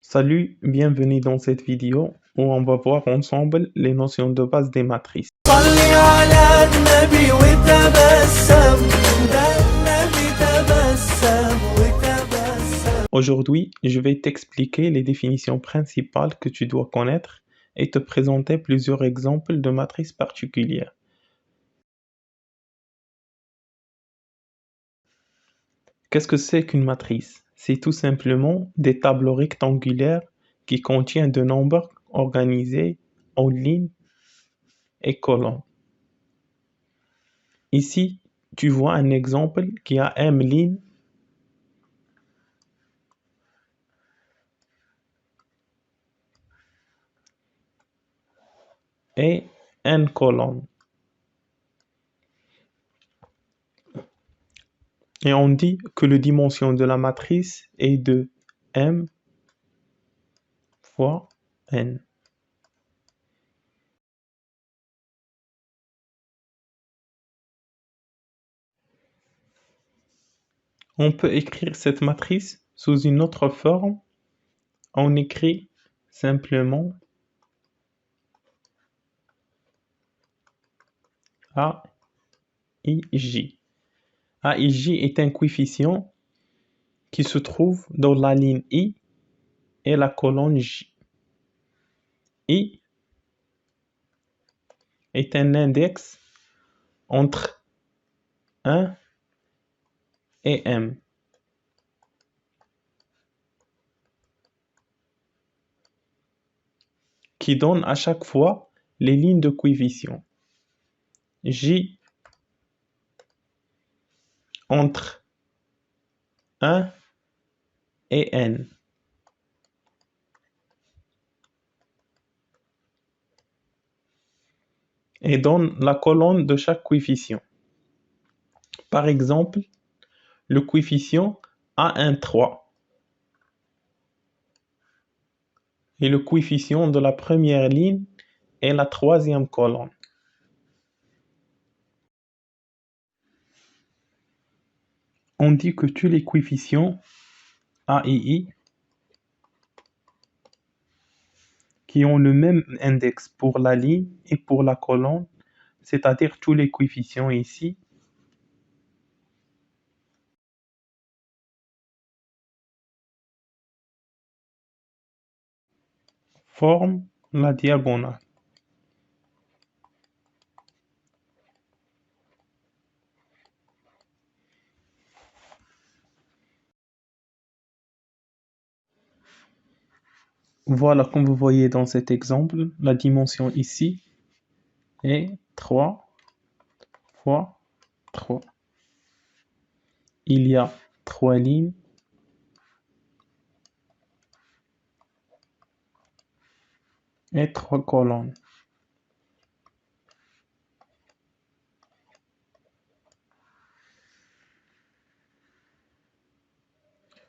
Salut, bienvenue dans cette vidéo où on va voir ensemble les notions de base des matrices. صلي على النبي وتبسم ده النبي تبسم وتبسم. Aujourd'hui, je vais t'expliquer les définitions principales que tu dois connaître et te présenter plusieurs exemples de matrices particulières. Qu'est-ce que c'est qu'une matrice? C'est tout simplement des tableaux rectangulaires qui contiennent de nombres organisés en lignes et colonnes. Ici, tu vois un exemple qui a M lignes et N colonnes. Et on dit que la dimension de la matrice est de M fois N. On peut écrire cette matrice sous une autre forme. On écrit simplement AIJ. AIJ est un coefficient qui se trouve dans la ligne I et la colonne J. I est un index entre 1 et M. Qui donne à chaque fois les lignes de coefficient. J entre 1 et N. Et donne la colonne de chaque coefficient. Par exemple, le coefficient A13 et le coefficient de la première ligne est la troisième colonne. On dit que tous les coefficients A et I qui ont le même index pour la ligne et pour la colonne, c'est-à-dire tous les coefficients ici, forment la diagonale. Voilà, comme vous voyez dans cet exemple, la dimension ici est 3 fois 3. Il y a 3 lignes et 3 colonnes.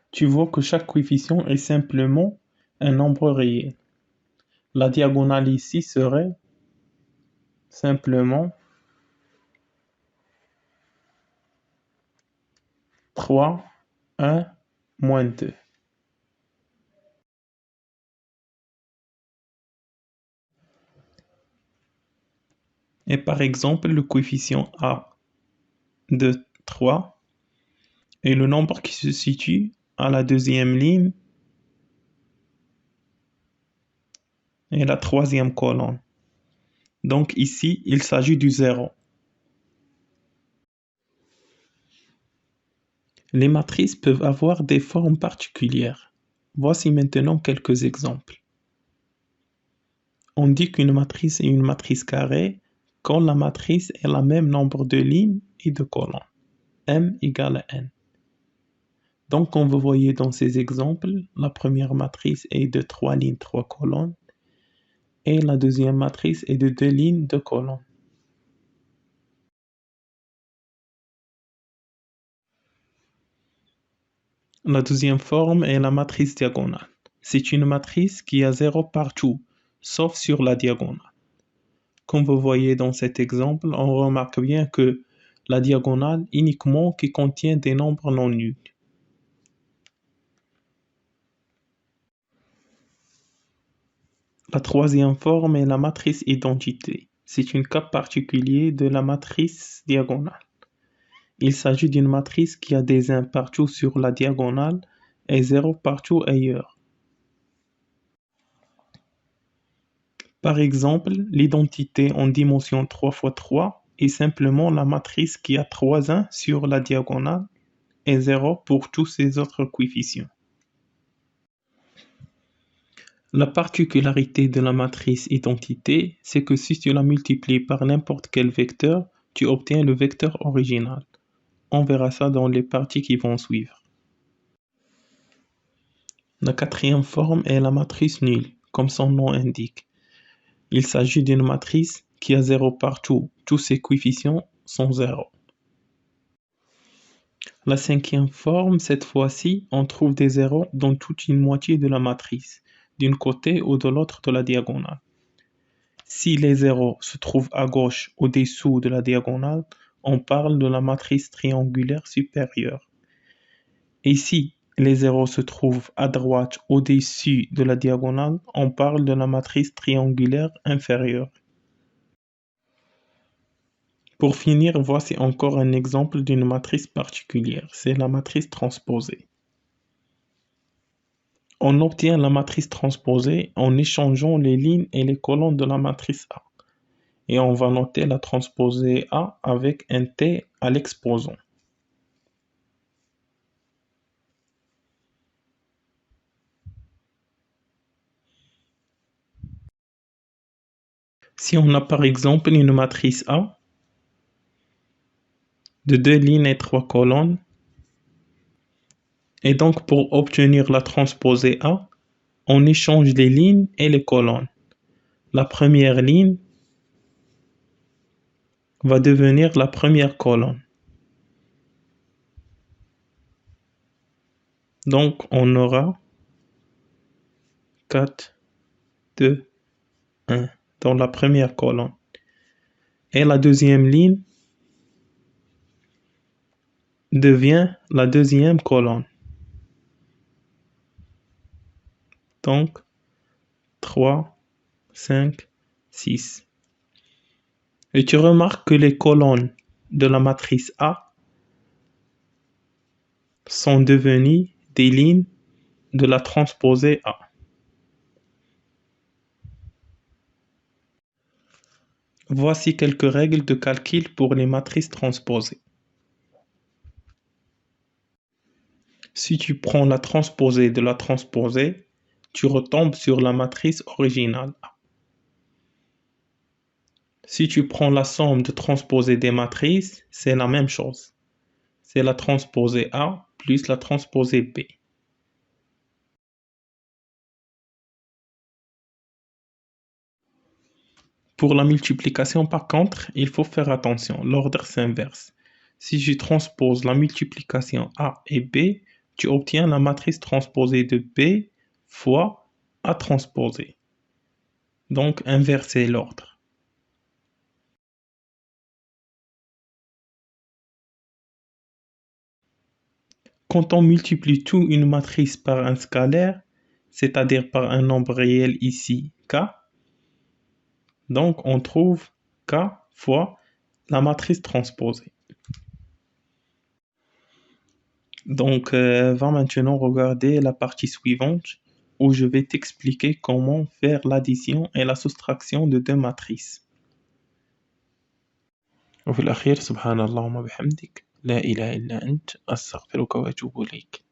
Tu vois que chaque coefficient est simplement un nombre réel. La diagonale ici serait simplement 3, 1, moins 2. Et par exemple, le coefficient A de 3 est le nombre qui se situe à la deuxième ligne et la troisième colonne. Donc ici, il s'agit du 0. Les matrices peuvent avoir des formes particulières. Voici maintenant quelques exemples. On dit qu'une matrice est une matrice carrée quand la matrice est le même nombre de lignes et de colonnes. M égale à N. Donc, comme vous voyez dans ces exemples, la première matrice est de 3 lignes, 3 colonnes. Et la deuxième matrice est de 2 lignes, 2 colonnes. La deuxième forme est la matrice diagonale. C'est une matrice qui a 0 partout, sauf sur la diagonale. Comme vous voyez dans cet exemple, on remarque bien que la diagonale uniquement qui contient des nombres non nuls. La troisième forme est la matrice identité. C'est un cas particulier de la matrice diagonale. Il s'agit d'une matrice qui a des 1 partout sur la diagonale et 0 partout ailleurs. Par exemple, l'identité en dimension 3 x 3 est simplement la matrice qui a 3 1 sur la diagonale et 0 pour tous ses autres coefficients. La particularité de la matrice identité, c'est que si tu la multiplies par n'importe quel vecteur, tu obtiens le vecteur original. On verra ça dans les parties qui vont suivre. La quatrième forme est la matrice nulle, comme son nom indique. Il s'agit d'une matrice qui a 0 partout, tous ses coefficients sont 0. La cinquième forme, cette fois-ci, on trouve des zéros dans toute une moitié de la matrice, d'un côté ou de l'autre de la diagonale. Si les zéros se trouvent à gauche au-dessous de la diagonale, on parle de la matrice triangulaire supérieure. Et si les zéros se trouvent à droite au-dessus de la diagonale, on parle de la matrice triangulaire inférieure. Pour finir, voici encore un exemple d'une matrice particulière, c'est la matrice transposée. On obtient la matrice transposée en échangeant les lignes et les colonnes de la matrice A. Et on va noter la transposée A avec un T à l'exposant. Si on a par exemple une matrice A de 2 lignes et 3 colonnes, et donc pour obtenir la transposée A, on échange les lignes et les colonnes. La première ligne va devenir la première colonne. Donc on aura 4, 2, 1 dans la première colonne. Et la deuxième ligne devient la deuxième colonne. Donc 3, 5, 6. Et tu remarques que les colonnes de la matrice A sont devenues des lignes de la transposée A. Voici quelques règles de calcul pour les matrices transposées. Si tu prends la transposée de la transposée, tu retombes sur la matrice originale A. Si tu prends la somme de transposées des matrices, c'est la même chose. C'est la transposée A plus la transposée B. Pour la multiplication, par contre, il faut faire attention, l'ordre s'inverse. Si je transpose la multiplication A et B, tu obtiens la matrice transposée de B fois A transposée. Donc, inverser l'ordre. Quand on multiplie tout une matrice par un scalaire, c'est-à-dire par un nombre réel ici, K, donc on trouve K fois la matrice transposée. Donc, va maintenant regarder la partie suivante où je vais t'expliquer comment faire l'addition et la soustraction de deux matrices. وفي الأخير سبحان الله وبحمدك لا إله إلا أنت أستغفرك وأتوب إليك.